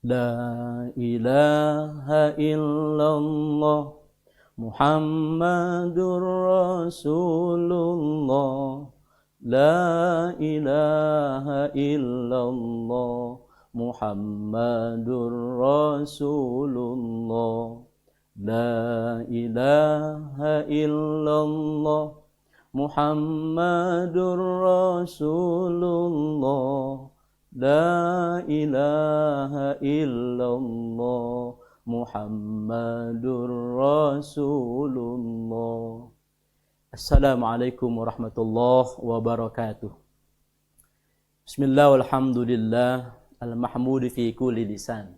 La ilaha illallah Muhammadur Rasulullah. La ilaha illallah Muhammadur Rasulullah. La ilaha illallah Muhammadur Rasulullah. La ilaha illallah Muhammadur Rasulullah. Assalamualaikum warahmatullahi wabarakatuh. Bismillah walhamdulillah al-mahmud fi kulli lisan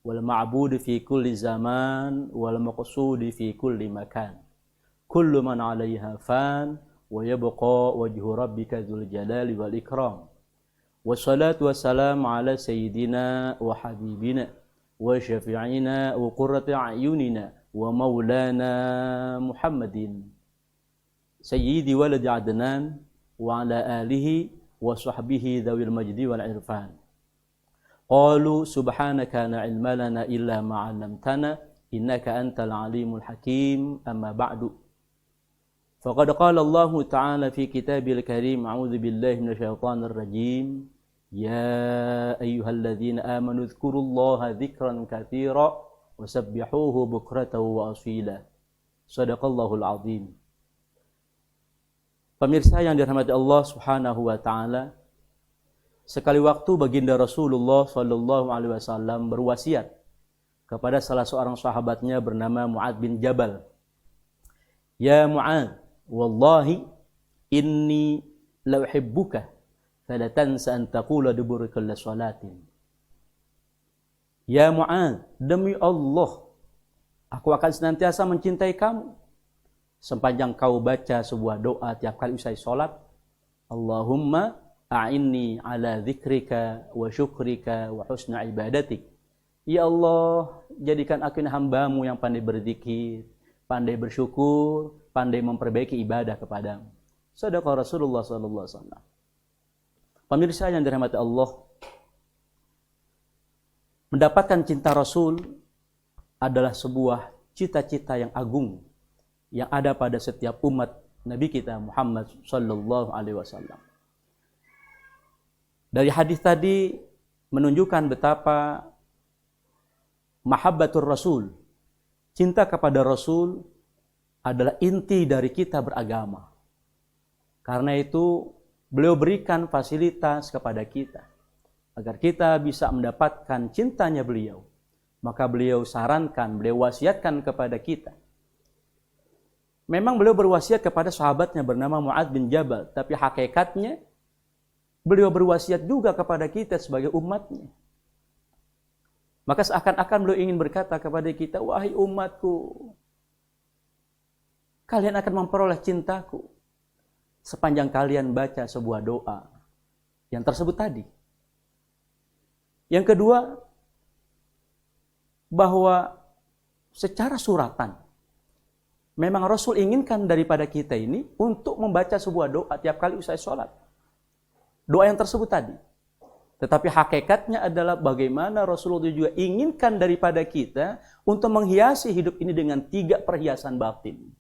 wal ma'bud fi kulli zaman wal maqsud fi kulli makan. Kullu man 'alaiha fan wa yabqa wajhu rabbika dzul jalali wal ikram. Wassalatu wassalamu ala sayyidina wa habibina wa syafi'ina wa qurrati a'yunina wa maulana Muhammadin sayyidi waladi Adnan wa ala alihi wa sahbihi dhawil majdi wal irfan. Qalu subhanaka la ilma lana illa ma 'allamtana innaka antal alimul hakim. Amma ba'du. Faqad qala Allah Ta'ala fi kitabil karim, a'udzu billahi minasyaitonir rajim. Ya ayyuhalladzina amanu dzkurullaha dzikran katsira wasabbihuhu bukratan wa asila. Shadaqallahul azim. Pemirsa yang dirahmati Allah Subhanahu wa taala, sekali waktu baginda Rasulullah sallallahu alaihi wasallam berwasiat kepada salah seorang sahabatnya bernama Mu'adz bin Jabal. Ya Mu'adz, wallahi inni la uhibbuka fala tansa an taqula dubur kulli salatin. Ya Mu'adz, demi Allah aku akan senantiasa mencintai kamu sepanjang kau baca sebuah doa tiap kali usai salat. Allahumma a'inni ala dzikrika wa syukrika wa husna ibadatik. Ya Allah, jadikan aku ini hambamu yang pandai berzikir, pandai bersyukur, pandai memperbaiki ibadah kepadamu. Shadaqah Rasulullah sallallahu alaihi wasallam. Pemirsa yang dirahmati Allah, mendapatkan cinta Rasul adalah sebuah cita-cita yang agung yang ada pada setiap umat Nabi kita Muhammad sallallahu alaihi wasallam. Dari hadis tadi menunjukkan betapa mahabbatur Rasul, cinta kepada Rasul adalah inti dari kita beragama. Karena itu beliau berikan fasilitas kepada kita agar kita bisa mendapatkan cintanya beliau. Maka beliau sarankan, beliau wasiatkan kepada kita. Memang beliau berwasiat kepada sahabatnya bernama Mu'adz bin Jabal, tapi hakikatnya beliau berwasiat juga kepada kita sebagai umatnya. Maka seakan-akan beliau ingin berkata kepada kita, wahai umatku, kalian akan memperoleh cintaku sepanjang kalian baca sebuah doa yang tersebut tadi. Yang kedua, bahwa secara suratan memang Rasul inginkan daripada kita ini untuk membaca sebuah doa tiap kali usai sholat. Doa yang tersebut tadi. Tetapi hakikatnya adalah bagaimana Rasulullah juga inginkan daripada kita untuk menghiasi hidup ini dengan 3 perhiasan batin.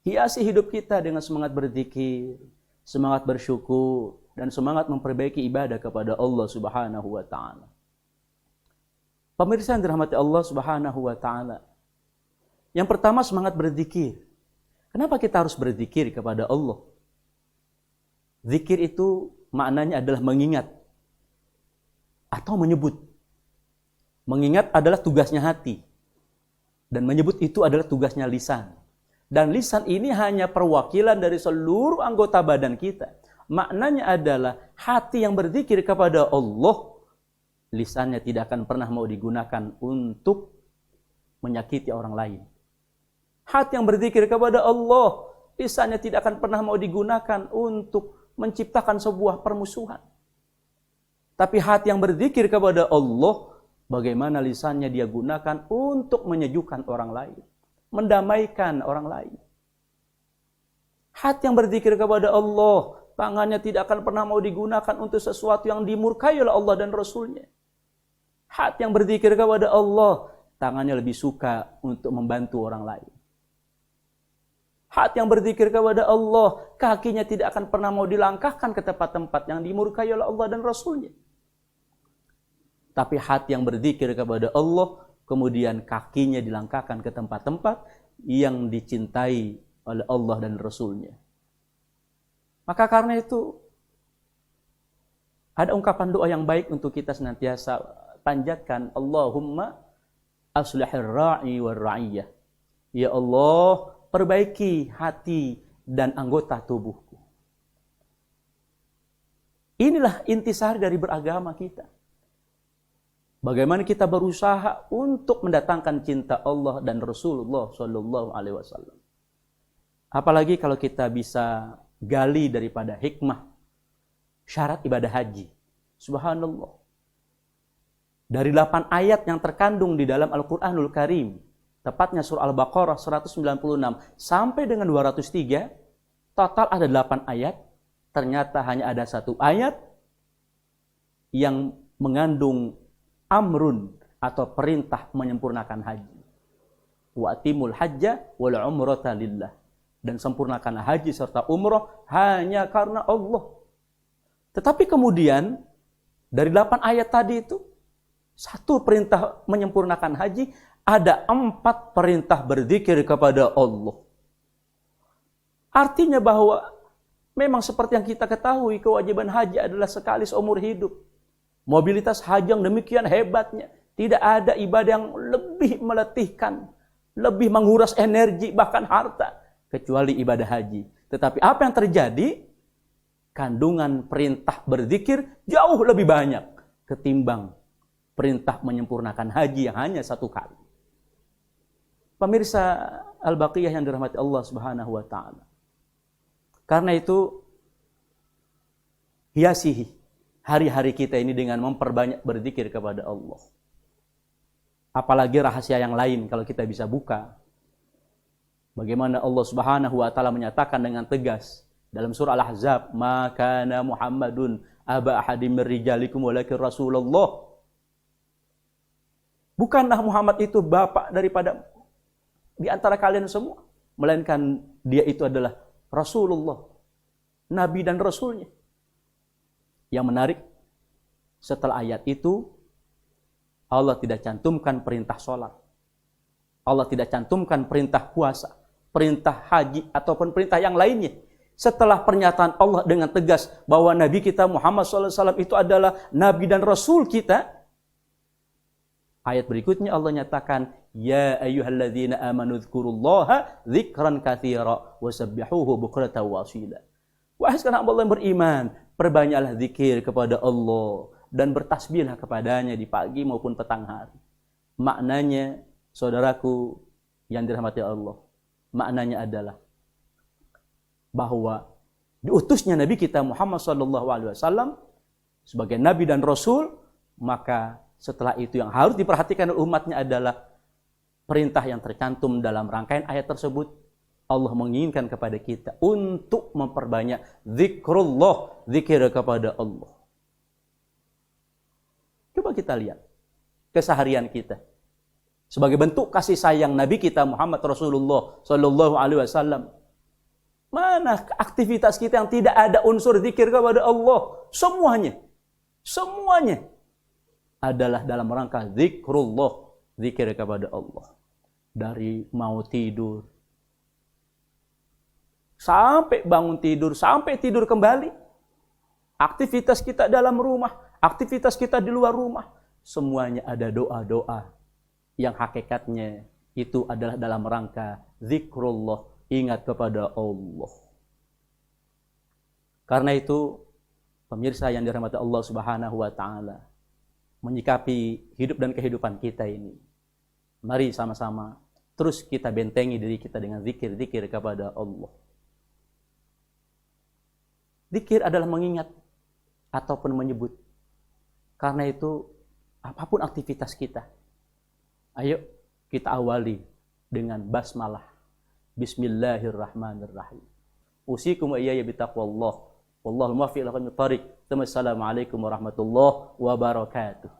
Hiasi hidup kita dengan semangat berzikir, semangat bersyukur, dan semangat memperbaiki ibadah kepada Allah Subhanahu wa taala. Pemirsa yang dirahmati Allah Subhanahu wa taala. Yang pertama, semangat berzikir. Kenapa kita harus berzikir kepada Allah? Zikir itu maknanya adalah mengingat atau menyebut. Mengingat adalah tugasnya hati. Dan menyebut itu adalah tugasnya lisan. Dan lisan ini hanya perwakilan dari seluruh anggota badan kita. Maknanya adalah hati yang berzikir kepada Allah, lisannya tidak akan pernah mau digunakan untuk menyakiti orang lain. Hati yang berzikir kepada Allah, lisannya tidak akan pernah mau digunakan untuk menciptakan sebuah permusuhan. Tapi hati yang berzikir kepada Allah, bagaimana lisannya dia gunakan untuk menyejukkan orang lain, mendamaikan orang lain. Hati yang berzikir kepada Allah, tangannya tidak akan pernah mau digunakan untuk sesuatu yang dimurkai oleh Allah dan Rasulnya. Hati yang berzikir kepada Allah, tangannya lebih suka untuk membantu orang lain. Hati yang berzikir kepada Allah, kakinya tidak akan pernah mau dilangkahkan ke tempat-tempat yang dimurkai oleh Allah dan Rasulnya. Tapi hati yang berzikir kepada Allah, kemudian kakinya dilangkahkan ke tempat-tempat yang dicintai oleh Allah dan Rasulnya. Maka karena itu, ada ungkapan doa yang baik untuk kita senantiasa panjatkan. Allahumma aslihir ra'i war ra'iyah. Ya Allah, perbaiki hati dan anggota tubuhku. Inilah intisari dari beragama kita. Bagaimana kita berusaha untuk mendatangkan cinta Allah dan Rasulullah Shallallahu Alaihi Wasallam. Apalagi kalau kita bisa gali daripada hikmah syarat ibadah haji. Subhanallah. Dari 8 ayat yang terkandung di dalam Al-Quranul Karim, tepatnya surah Al-Baqarah 196 sampai dengan 203, total ada 8 ayat. Ternyata hanya ada 1 ayat yang mengandung amrun atau perintah menyempurnakan haji. Wa atimul hajja wal umrata lillah. Dan sempurnakan haji serta umrah hanya karena Allah. Tetapi kemudian dari 8 ayat tadi itu, 1 perintah menyempurnakan haji, ada 4 perintah berzikir kepada Allah. Artinya bahwa memang seperti yang kita ketahui, kewajiban haji adalah sekali seumur hidup. Mobilitas haji yang demikian hebatnya, tidak ada ibadah yang lebih meletihkan, lebih menguras energi, bahkan harta, kecuali ibadah haji. Tetapi apa yang terjadi? Kandungan perintah berzikir jauh lebih banyak ketimbang perintah menyempurnakan haji yang hanya 1 kali. Pemirsa Al-Baqiyah yang dirahmati Allah Subhanahu wa taala. Karena itu hiasi hari-hari kita ini dengan memperbanyak berzikir kepada Allah. Apalagi rahasia yang lain kalau kita bisa buka. Bagaimana Allah Subhanahu wa taala menyatakan dengan tegas dalam surah Al-Ahzab, "Ma kana Muhammadun aba ahadim min rijalikum walakin Rasulullah." Bukanlah Muhammad itu bapak daripada di antara kalian semua, melainkan dia itu adalah Rasulullah, Nabi dan Rasulnya. Yang menarik, setelah ayat itu, Allah tidak cantumkan perintah sholat. Allah tidak cantumkan perintah puasa, perintah haji, ataupun perintah yang lainnya. Setelah pernyataan Allah dengan tegas bahwa Nabi kita Muhammad SAW itu adalah Nabi dan Rasul kita, ayat berikutnya Allah nyatakan, Ya ayyuhalladzina amanu dzkurullaha dzikran katsira wasabbihuhu bukratan wa asila. Wahai sekalian Allah yang beriman, perbanyaklah zikir kepada Allah dan bertasbihlah kepadanya di pagi maupun petang hari. Maknanya, saudaraku yang dirahmati Allah, maknanya adalah bahwa diutusnya Nabi kita Muhammad SAW sebagai Nabi dan Rasul, maka setelah itu yang harus diperhatikan oleh umatnya adalah perintah yang tercantum dalam rangkaian ayat tersebut. Allah menginginkan kepada kita untuk memperbanyak zikrullah, zikir kepada Allah. Coba kita lihat keseharian kita. Sebagai bentuk kasih sayang Nabi kita Muhammad Rasulullah Sallallahu Alaihi Wasallam. Mana aktivitas kita yang tidak ada unsur zikir kepada Allah? Semuanya adalah dalam rangka zikrullah, zikir kepada Allah. Dari mau tidur, sampai bangun tidur, sampai tidur kembali. Aktivitas kita dalam rumah, aktivitas kita di luar rumah, semuanya ada doa-doa yang hakikatnya itu adalah dalam rangka zikrullah, ingat kepada Allah. Karena itu, pemirsa yang dirahmati Allah Subhanahu wa taala, menyikapi hidup dan kehidupan kita ini, mari sama-sama terus kita bentengi diri kita dengan zikir-zikir kepada Allah. Zikir adalah mengingat ataupun menyebut. Karena itu, apapun aktivitas kita, ayo kita awali dengan basmalah. Bismillahirrahmanirrahim. Usikum wa iyaya bitaqwallah. Wallahu muwaffiq ila aqwamit thariq. Assalamualaikum warahmatullahi wabarakatuh.